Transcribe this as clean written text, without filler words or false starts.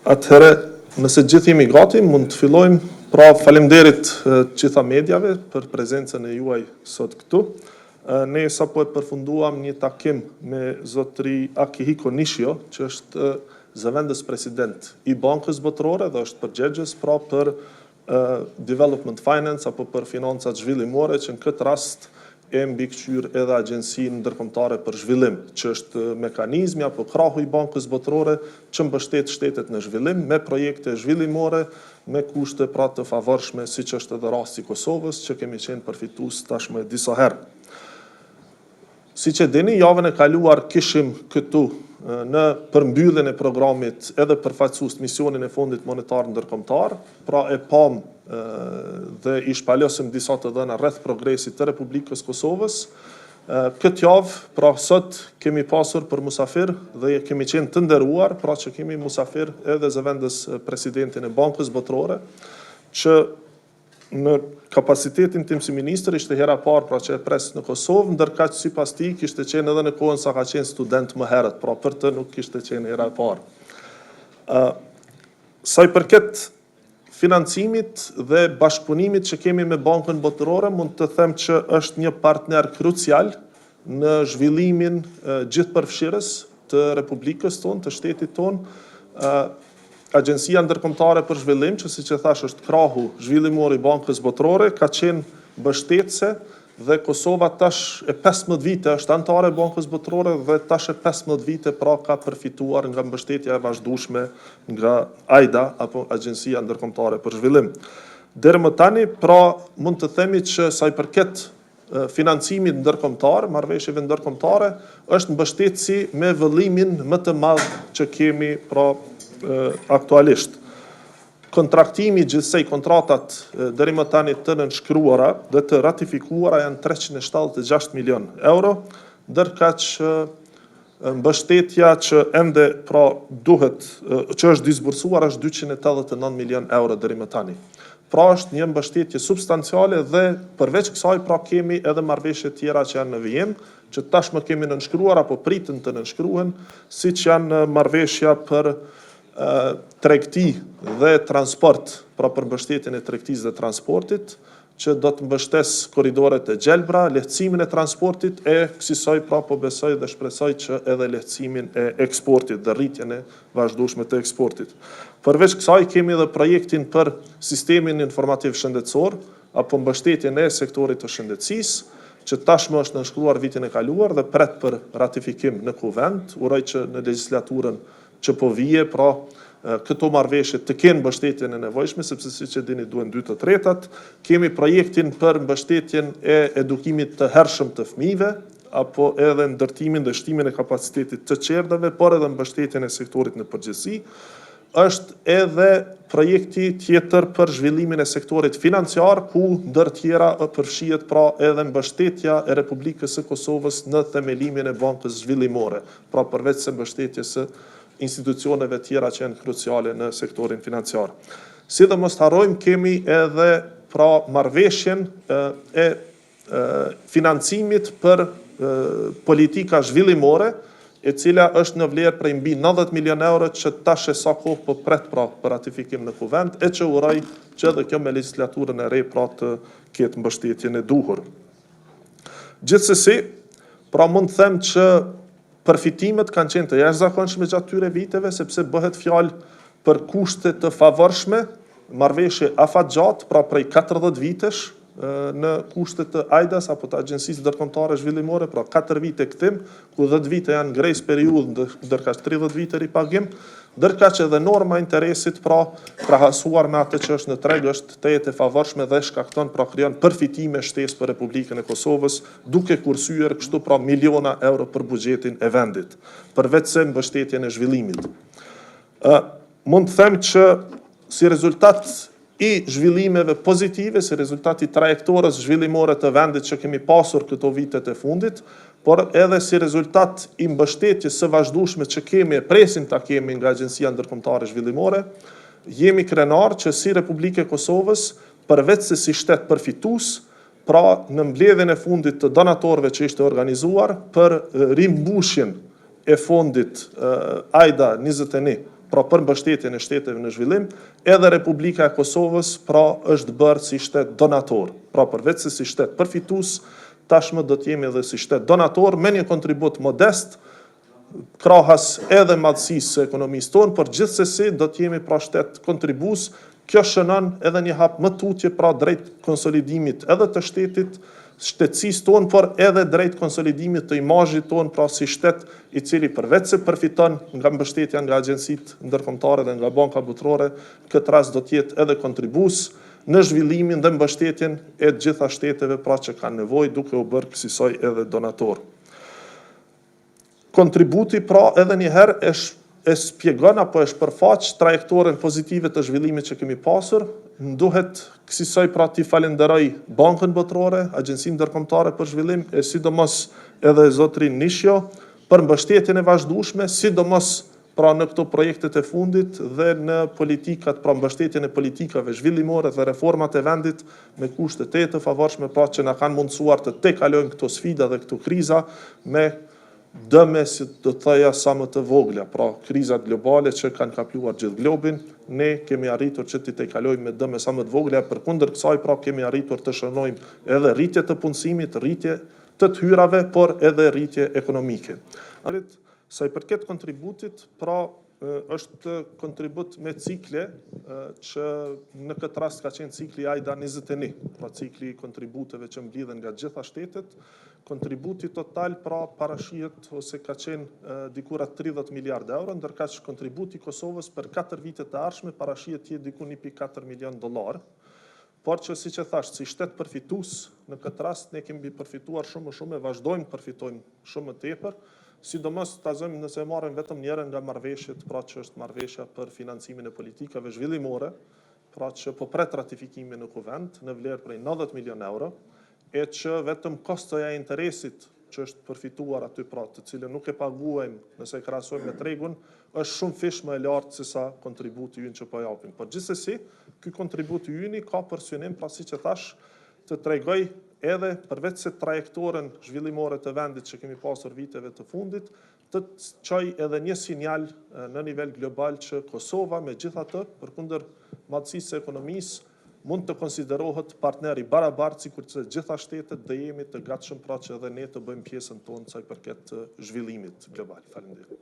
Atëherë, nëse gjithë jemi gati, mund të fillojmë. Pra, faleminderit gjitha mediave për prezencën e juaj sot këtu. Ne sapo e përfunduam një takim me zotëri Akihiko Nishio, që është zëvendës president i Bankës Botërore dhe është përgjegjës pra për Development Finance apo për financat zhvillimore, që në këtë rast e mbikëqyr edhe Agjencinë Ndërkombëtare për Zhvillim, që është mekanizmi apo krahu i Bankës Botërore që mbështet shtetet në zhvillim me projekte zhvillimore me kushte pra të favorshme, siç është edhe rasti i Kosovës, që kemi qenë përfitues tashmë disa herë. Siç e dini, javën e kaluar kishim këtu në përmbylljen e programit edhe përfaqësues misionin e Fondit Monetar Ndërkombëtar, pra e pam dhe i shpalosëm disa të dhëna rreth progresit të Republikës Kosovës. Këtë javë, pra sot kemi pasur për musafir dhe kemi qenë të nderuar, pra që kemi musafir edhe zëvendës presidentin e Bankës Botërore, që në kapacitetin tim si ministër ishte hera parë pra që e pres në Kosovë, ndërkaq sipas tij kishte qenë edhe në kohën sa ka qenë student më herët, pra për të nuk kishte qenë hera parë. Sa i përket financimit dhe bashkëpunimit që kemi me Bankën Botërore, mund të them që është një partner krucial në zhvillimin gjithëpërfshirës të Republikës tonë, të shtetit tonë. Agjencia Ndërkombëtare për Zhvillim, që siç e thash është krahu zhvillimor i Bankës Botërore, ka qenë mbështetëse dhe Kosova tash e 15 vite është anëtare e Bankës Botërore dhe tash e 15 vite pra ka përfituar nga mbështetja e vazhdueshme nga AIDA apo Agjencia Ndërkombëtare për Zhvillim. Deri më tani, pra mund të themi që sa i përket financimit ndërkombëtar, marrëveshjeve ndërkombëtare, është mbështetësi me vëllimin më të madh që kemi pra aktualisht. Kontraktimi gjithsej kontratat deri më tani të nënshkruara dhe të ratifikuara janë 376 milion euro, ndërkaq mbështetja që ende pra duhet që është disbursuar është 289 milion euro deri më tani. Pra është një mbështetje substanciale dhe përveç kësaj pra kemi edhe marrëveshje tjera që janë në vijim, që tashmë kemi nënshkruar apo pritën të nënshkruhen, siç janë marrëveshja për tregti dhe transport, pra për mbështetjen e tregtisë dhe transportit, që do të mbështes korridoret e gjelbra, lehtësimin e transportit e kësaj pra po besoj dhe shpresoj që edhe lehtësimin e eksportit dhe rritjen e vazhdueshme të eksportit. Përveç kësaj kemi edhe projektin për sistemin informativ shëndetësor apo mbështetjen e sektorit të shëndetësisë, që tashmë është nënshkruar vitin e kaluar dhe pret për ratifikim në Kuvend. Uroj që në legjislaturën që po vije, pra këto marrëveshje të kenë mbështetjen e nevojshme, sepse siç e dini duhen 2 të tretat. Kemi projektin për mbështetjen e edukimit të hershëm të fëmijëve, apo edhe ndërtimin dhe shtimin e kapacitetit të qerdhave, por edhe mbështetjen e sektorit në përgjithësi. Është edhe projekti tjetër për zhvillimin e sektorit financiar, ku ndër tjera përfshihet pra edhe mbështetja e Republikës së Kosovës në themelimin e Bankës Zhvillimore, pra përveç se mbështetjes së institucioneve tjera që janë kruciale në sektorin financiar. Si dhe mos harrojmë, kemi edhe pra marrëveshjen e financimit për politika zhvillimore, e cila është në vlerë prej mbi 90 milion euro që tash e sa kohë po pret pra për ratifikim në Kuvend, e që uroj që edhe kjo me legjislaturën e re pra të ketë mbështetjen e duhur. Gjithsesi, pra mund të them që përfitimet kanë qenë të jashtëzakonshme gjatë këtyre viteve, sepse bëhet fjalë për kushte të favorshme, marrëveshje afatgjatë, pra prej 40 vitesh në kushte të AIDA-s apo të Agjencisë Ndërkombëtare Zhvillimore, pra 4 vite këtim, ku 10 vite janë grace periud, ndërkaq 30 vite ripagim, ndërkaq edhe norma interesit pra krahasuar me atë që është në treg është të jetë e favorshme dhe shkakton pra krijon përfitime shtesë për Republikën e Kosovës, duke kursyer kështu pra miliona euro për buxhetin e vendit, përveç se mbështetjen e zhvillimit. Mund të them që si rezultat i zhvillimeve pozitive, si rezultat i trajektorës zhvillimore të vendit që kemi pasur këto vitet e fundit, por edhe si rezultat i mbështetjes së vazhdueshme që kemi e presim ta kemi nga Agjencia Ndërkombëtare Zhvillimore, jemi krenar që si Republikë e Kosovës, përveç se si shtet përfitues, pra në mbledhjen e fundit të donatorëve që ishte organizuar për rimbushjen e fondit AIDA 21 pra për mbështetjen e shteteve në zhvillim, edhe Republika e Kosovës pra është bërë si shtet donator. Pra përveç se si shtet përfitues, tashmë do të jemi edhe si shtet donator me një kontribut modest, krahas edhe madhësisë së ekonomisë tonë, por gjithsesi do të jemi pra shtet kontribues. Kjo shënon edhe një hap më tutje pra drejt konsolidimit edhe të shtetit, shtetësisë tonë, por edhe drejt konsolidimit të imazhit tonë pra si shtet i cili përveç se përfiton nga mbështetja nga agjencitë ndërkombëtare dhe nga banka botërore, këtë rast do të jetë edhe kontribues në zhvillimin dhe mbështetjen e të gjitha shteteve pra që kanë nevojë, duke u bërë kësaj edhe donator. Kontributi pra edhe një herë e spjegon apo e shpërfaq trajektoren pozitive të zhvillimit që kemi pasur. Duhet kësaj pra t'i falenderoj Bankën Botërore, Agjencinë Ndërkombëtare për Zhvillim, e sidomos edhe zotrin Nishjo për mbështetjen e vazhdueshme, sidomos pra në këto projektet e fundit dhe në politikat, pra mbështetjen e politikave zhvillimore dhe reformat e vendit me kushte të favorshme, pra që na kanë mundësuar të tekalojmë këto sfida dhe këto kriza me dëme, si do të thoja, sa më të vogla, pra krizat globale që kanë kapluar gjithë globin, ne kemi arritur që t'i tekalojmë me dëme sa më të vogla, përkundër kësaj pra kemi arritur të shënojmë edhe rritje të punësimit, rritje të hyrave, por edhe rritje ekonomike. Sa i përket kontributit, pra është kontribut me cikle që në këtë rast ka qenë cikli AIDA 21, pra cikli kontributeve që mblidhen nga gjitha shtetet. Kontributi total pra parashihet ose ka qenë diku rreth 30 miliardë euro, ndërkaq kontributi i Kosovës për 4 vitet e ardhshme parashihet të jetë diku $1.4 milion. Por që siç e thash, si shtet përfitues, në këtë rast ne kemi përfituar shumë e vazhdojmë përfitojmë shumë më tepër. Sidomos ta zëmë nëse marrim vetëm njërin nga marrëveshjet, pra që është marrëveshja për financimin e politikave zhvillimore, pra që po pret ratifikimin në kuvend në vlerë prej 90 milion euro, e që vetëm kostoja e interesit që është përfituar aty, pra të cilën nuk e paguajmë nëse e krahasojmë me tregun, është shumë fish më e lartë se sa kontributi ynë që po japim. Por gjithsesi, ky kontributi ynë ka për synim, pra siç e thash, të tregoj edhe përveç se trajektoren zhvillimore të vendit që kemi pasur viteve të fundit, të çoj edhe një sinjal në nivel global që Kosova megjithatë, përkundër madhësisë së ekonomisë, mund të konsiderohet partner i barabartë sikur të gjitha shtetet dhe jemi të gatshëm pra që edhe ne të bëjmë pjesën tonë sa i përket zhvillimit global. Faleminderit.